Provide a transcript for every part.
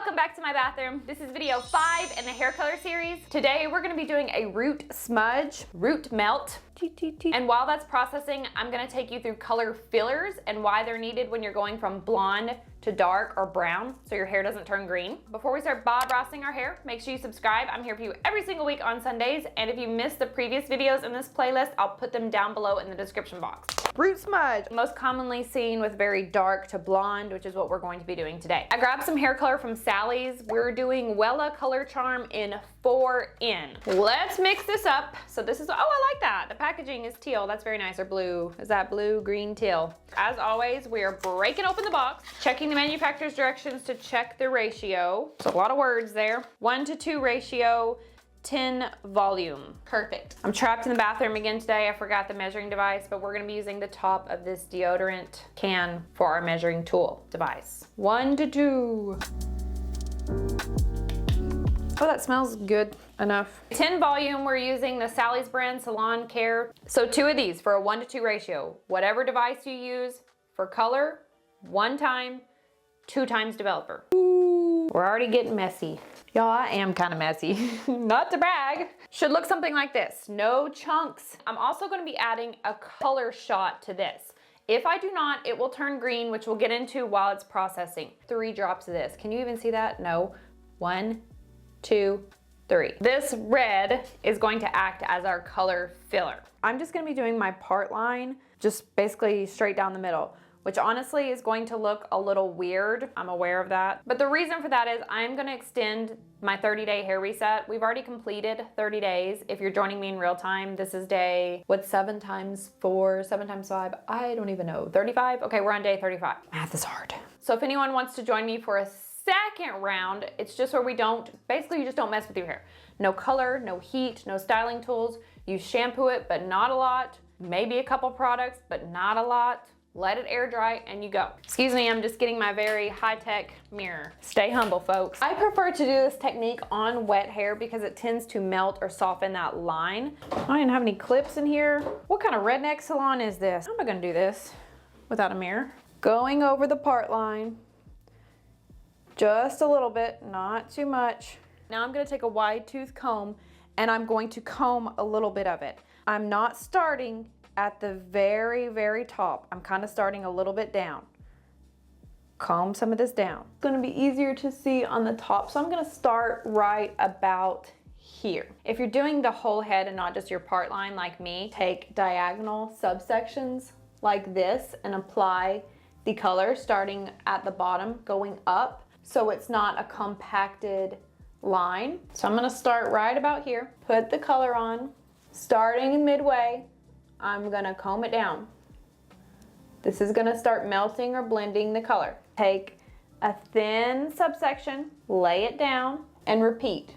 Welcome back to my bathroom. This is video 5 in the hair color series. Today we're gonna be doing a root smudge, root melt. And while that's processing, I'm gonna take you through color fillers and why they're needed when you're going from blonde to dark or brown so your hair doesn't turn green. Before we start bob rossing our hair, make sure you subscribe. I'm here for you every single week on Sundays. And if you missed the previous videos in this playlist, I'll put them down below in the description box. Root smudge, most commonly seen with very dark to blonde, which is what we're going to be doing today. I grabbed some hair color from Sally's. We're doing Wella Color Charm in 4N. Let's mix this up. So this is, oh, I like that. The packaging is teal. That's very nice, or blue. Is that blue, green, teal? As always, we are breaking open the box, checking the manufacturer's directions to check the ratio. It's a lot of words there. 1:2 ratio. 10 volume. Perfect. I'm trapped in the bathroom again today. I forgot the measuring device, but we're gonna be using the top of this deodorant can for our measuring tool device. 1:2. Oh, that smells good enough. 10 volume, we're using the Sally's brand Salon Care. So 2 of these for a 1:2 ratio. Whatever device you use for color, 1 time, 2 times developer. Ooh, we're already getting messy. Y'all, I am kind of messy, not to brag. Should look something like this, no chunks. I'm also gonna be adding a color shot to this. If I do not, it will turn green, which we'll get into while it's processing. 3 drops of this. Can you even see that? No. 1, 2, 3. This red is going to act as our color filler. I'm just gonna be doing my part line, just basically straight down the middle, which honestly is going to look a little weird. I'm aware of that. But the reason for that is I'm gonna extend my 30-day hair reset. We've already completed 30 days. If you're joining me in real time, this is day, what's 7 times 4, 7 times 5? I don't even know, 35? Okay, we're on day 35. Math is hard. So if anyone wants to join me for a second round, it's just where we don't, basically you just don't mess with your hair. No color, no heat, no styling tools. You shampoo it, but not a lot. Maybe a couple products, but not a lot. Let it air dry and you go. Excuse me, I'm just getting my very high-tech mirror. Stay humble, folks. I prefer to do this technique on wet hair because it tends to melt or soften that line. I didn't have any clips in here. What kind of redneck salon is this? How am I gonna do this without a mirror? Going over the part line, just a little bit, not too much. Now I'm gonna take a wide tooth comb and I'm going to comb a little bit of it. I'm not starting at the very, very top. I'm kind of starting a little bit down. Comb some of this down. It's gonna be easier to see on the top, so I'm gonna start right about here. If you're doing the whole head and not just your part line like me, take diagonal subsections like this and apply the color starting at the bottom, going up, so it's not a compacted line. So I'm gonna start right about here, put the color on, starting midway, I'm gonna comb it down. This is gonna start melting or blending the color. Take a thin subsection, lay it down, and repeat.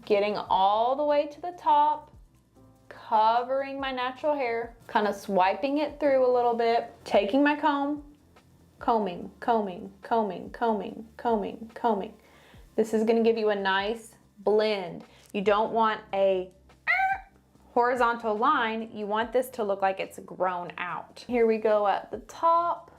Getting all the way to the top, covering my natural hair, kind of swiping it through a little bit, taking my comb, combing, combing, combing, combing, combing, combing. This is gonna give you a nice blend. You don't want a horizontal line, you want this to look like it's grown out. Here we go at the top.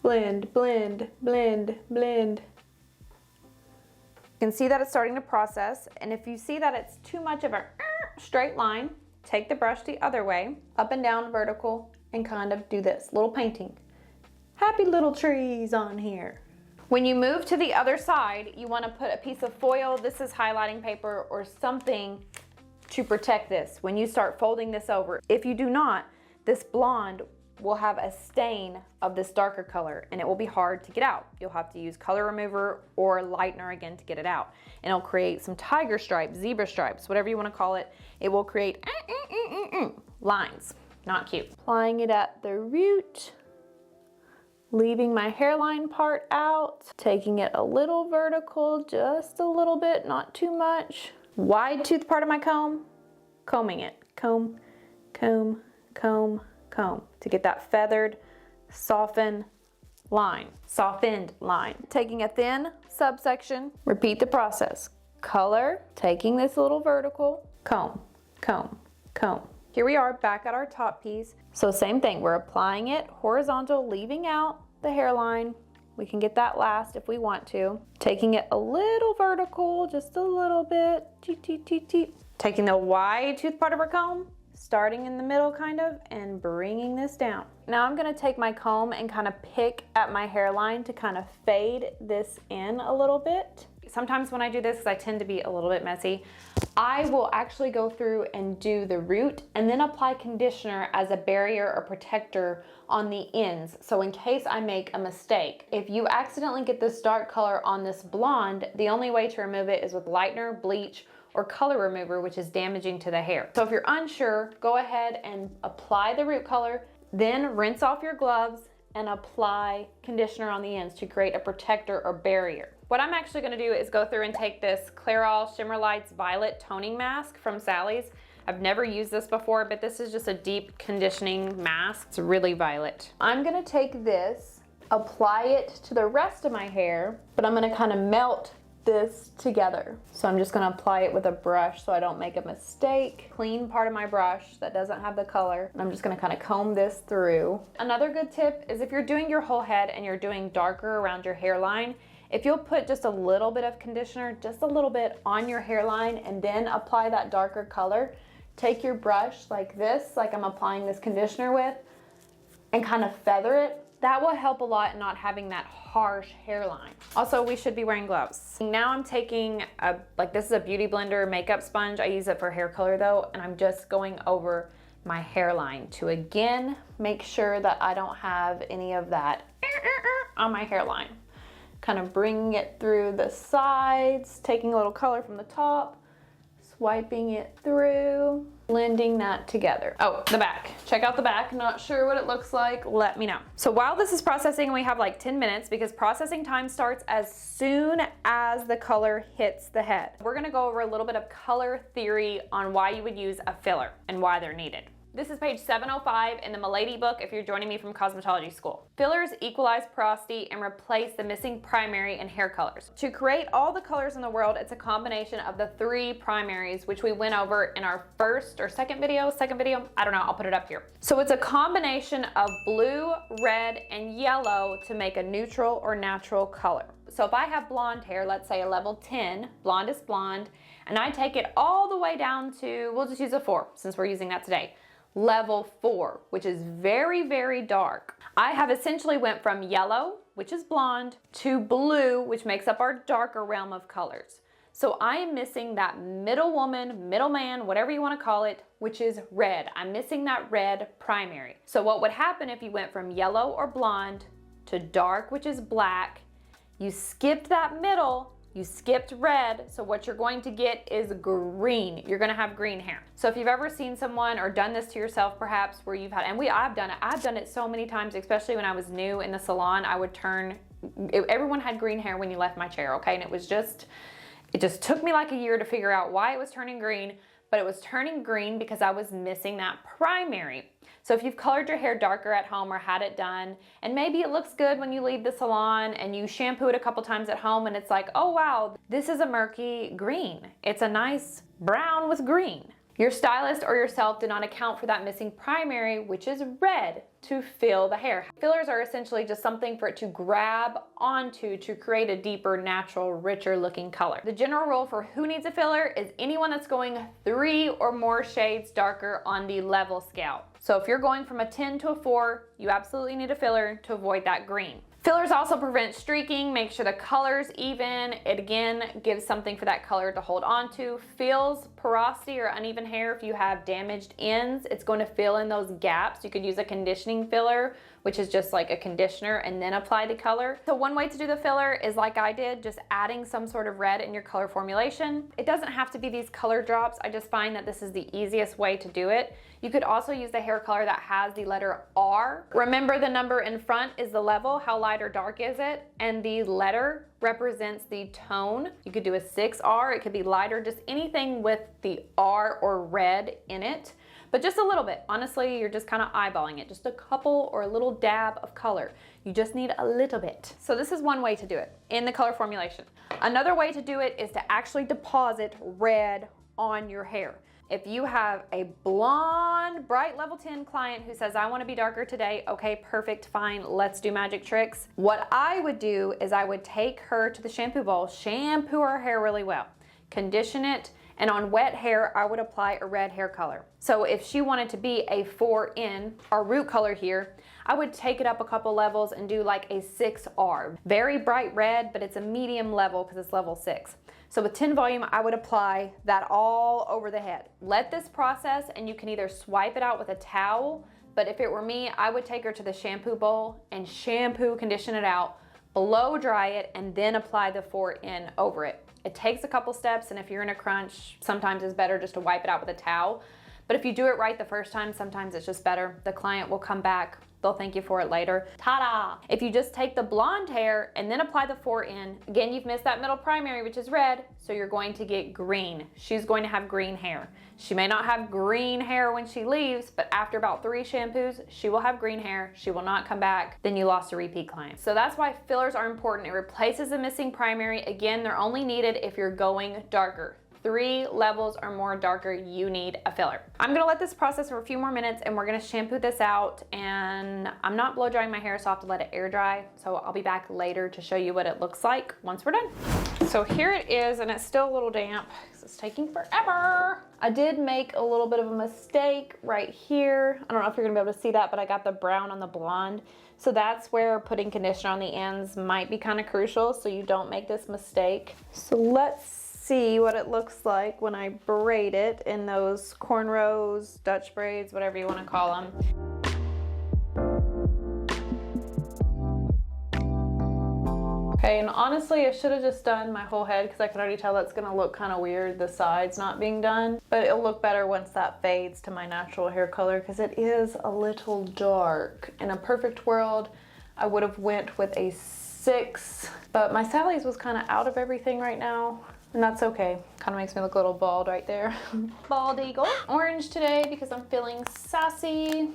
Blend, blend, blend, blend. You can see that it's starting to process, and if you see that it's too much of a straight line, take the brush the other way, up and down vertical, and kind of do this little painting. Happy little trees on here. When you move to the other side, you want to put a piece of foil, this is highlighting paper or something to protect this when you start folding this over. If you do not, this blonde will have a stain of this darker color and it will be hard to get out. You'll have to use color remover or lightener again to get it out. And it'll create some tiger stripes, zebra stripes, whatever you want to call it. It will create lines. Not cute. Applying it at the root. Leaving my hairline part out, taking it a little vertical, just a little bit, not too much. Wide tooth part of my comb, combing it. Comb, comb, comb, comb, to get that feathered, softened line. Taking a thin subsection, repeat the process. Color, taking this little vertical, comb, comb, comb. Here we are back at our top piece. So same thing, we're applying it horizontal, leaving out the hairline, We can get that last if we want to. Taking it a little vertical, just a little bit. Taking the wide tooth part of our comb, starting in the middle kind of, and bringing this down. Now I'm gonna take my comb and kind of pick at my hairline to kind of fade this in a little bit. Sometimes when I do this, because I tend to be a little bit messy, I will actually go through and do the root and then apply conditioner as a barrier or protector on the ends. So in case I make a mistake, if you accidentally get this dark color on this blonde, the only way to remove it is with lightener, bleach, or color remover, which is damaging to the hair. So if you're unsure, go ahead and apply the root color, then rinse off your gloves and apply conditioner on the ends to create a protector or barrier. What I'm actually gonna do is go through and take this Clairol Shimmer Lights Violet Toning Mask from Sally's. I've never used this before, but this is just a deep conditioning mask. It's really violet. I'm gonna take this, apply it to the rest of my hair, but I'm gonna kind of melt this together. So I'm just gonna apply it with a brush so I don't make a mistake. Clean part of my brush that doesn't have the color. And I'm just gonna kind of comb this through. Another good tip is if you're doing your whole head and you're doing darker around your hairline, if you'll put just a little bit of conditioner, just a little bit on your hairline and then apply that darker color, take your brush like this, like I'm applying this conditioner with, and kind of feather it. That will help a lot in not having that harsh hairline. Also, we should be wearing gloves. Now I'm taking this is a beauty blender makeup sponge. I use it for hair color though, and I'm just going over my hairline to again make sure that I don't have any of that on my hairline. Kind of bringing it through the sides, taking a little color from the top, swiping it through, blending that together. Oh, the back. Check out the back. Not sure what it looks like. Let me know. So while this is processing, we have like 10 minutes because processing time starts as soon as the color hits the head. We're gonna go over a little bit of color theory on why you would use a filler and why they're needed. This is page 705 in the MILADY book if you're joining me from cosmetology school. Fillers equalize porosity and replace the missing primary and hair colors. To create all the colors in the world, it's a combination of the 3 primaries, which we went over in our first or second video, I don't know, I'll put it up here. So it's a combination of blue, red, and yellow to make a neutral or natural color. So if I have blonde hair, let's say a level 10, blonde is blonde, and I take it all the way down to, we'll just use a 4 since we're using that today. Level 4, which is very, very dark. I have essentially went from yellow, which is blonde, to blue, which makes up our darker realm of colors. So I am missing that middle woman, middle man, whatever you want to call it, which is red. I'm missing that red primary. So what would happen if you went from yellow or blonde to dark, which is black, you skipped that middle, you skipped red, so what you're going to get is green. You're gonna have green hair. So if you've ever seen someone or done this to yourself perhaps where you've had, and I've done it so many times, especially when I was new in the salon, I would everyone had green hair when you left my chair, okay? And it just took me like a year to figure out why it was turning green, but it was turning green because I was missing that primary. So if you've colored your hair darker at home or had it done, and maybe it looks good when you leave the salon and you shampoo it a couple times at home and it's like, oh wow, this is a murky green. It's a nice brown with green. Your stylist or yourself did not account for that missing primary, which is red, to fill the hair. Fillers are essentially just something for it to grab onto to create a deeper, natural, richer looking color. The general rule for who needs a filler is anyone that's going 3 or more shades darker on the level scale. So if you're going from a 10 to a 4, you absolutely need a filler to avoid that green. Fillers also prevent streaking, make sure the color's even. It again gives something for that color to hold on to. Fills porosity or uneven hair. If you have damaged ends, it's going to fill in those gaps. You could use a conditioning filler, which is just like a conditioner, and then apply the color. So one way to do the filler is like I did, just adding some sort of red in your color formulation. It doesn't have to be these color drops. I just find that this is the easiest way to do it. You could also use the hair color that has the letter R. Remember, the number in front is the level, how light or dark is it, and the letter represents the tone. You could do a 6R, it could be lighter, just anything with the R or red in it, but just a little bit. Honestly, you're just kind of eyeballing it, just a couple or a little dab of color. You just need a little bit. So this is one way to do it in the color formulation. Another way to do it is to actually deposit red on your hair. If you have a blonde, bright level 10 client who says, I want to be darker today, okay, perfect, fine, let's do magic tricks. What I would do is I would take her to the shampoo bowl, shampoo her hair really well, condition it, and on wet hair, I would apply a red hair color. So if she wanted to be a 4N, our root color here, I would take it up a couple levels and do like a 6R. Very bright red, but it's a medium level because it's level 6. So with 10 volume, I would apply that all over the head. Let this process, and you can either swipe it out with a towel, but if it were me, I would take her to the shampoo bowl and shampoo, condition it out, blow dry it, and then apply the 4N over it. It takes a couple steps, and if you're in a crunch, sometimes it's better just to wipe it out with a towel. But if you do it right the first time, sometimes it's just better. The client will come back, they'll thank you for it later. Ta-da! If you just take the blonde hair and then apply the 4N, again, you've missed that middle primary, which is red, so you're going to get green. She's going to have green hair. She may not have green hair when she leaves, but after about 3 shampoos, she will have green hair. She will not come back. Then you lost a repeat client. So that's why fillers are important. It replaces the missing primary. Again, they're only needed if you're going darker. 3 levels or more darker, you need a filler. I'm gonna let this process for a few more minutes and we're gonna shampoo this out, and I'm not blow drying my hair, so I have to let it air dry. So I'll be back later to show you what it looks like once we're done. So here it is, and it's still a little damp because it's taking forever. I did make a little bit of a mistake right here. I don't know if you're gonna be able to see that, but I got the brown on the blonde. So that's where putting conditioner on the ends might be kind of crucial, so you don't make this mistake. So let's see what it looks like when I braid it in those cornrows, Dutch braids, whatever you want to call them. Okay, and honestly, I should have just done my whole head because I can already tell that's going to look kind of weird, the sides not being done. But it'll look better once that fades to my natural hair color because it is a little dark. In a perfect world, I would have went with a 6, but my Sally's was kind of out of everything right now. And that's okay. Kind of makes me look a little bald right there. Bald eagle. Orange today because I'm feeling sassy.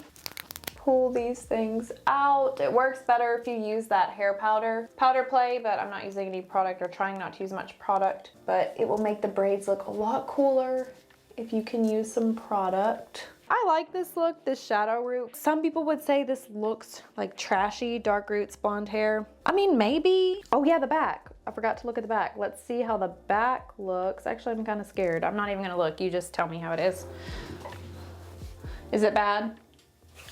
Pull these things out. It works better if you use that hair powder play, but I'm not using any product or trying not to use much product. But it will make the braids look a lot cooler if you can use some product. I like this look, this shadow root. Some people would say this looks like trashy, dark roots, blonde hair. I mean, maybe. Oh yeah, the back. I forgot to look at the back. Let's see how the back looks. Actually, I'm kind of scared. I'm not even gonna look. You just tell me how it is. Is it bad?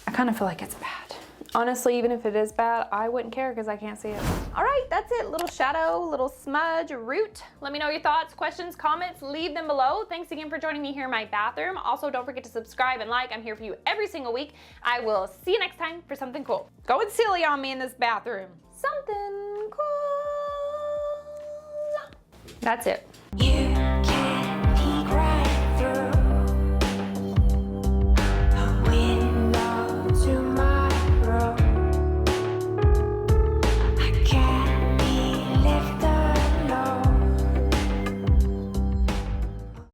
I kind of feel like it's bad. Honestly, even if it is bad, I wouldn't care because I can't see it. All right, that's it. Little shadow, little smudge, root. Let me know your thoughts, questions, comments. Leave them below. Thanks again for joining me here in my bathroom. Also, don't forget to subscribe and like. I'm here for you every single week. I will see you next time for something cool. Going silly on me in this bathroom. Something cool. That's it.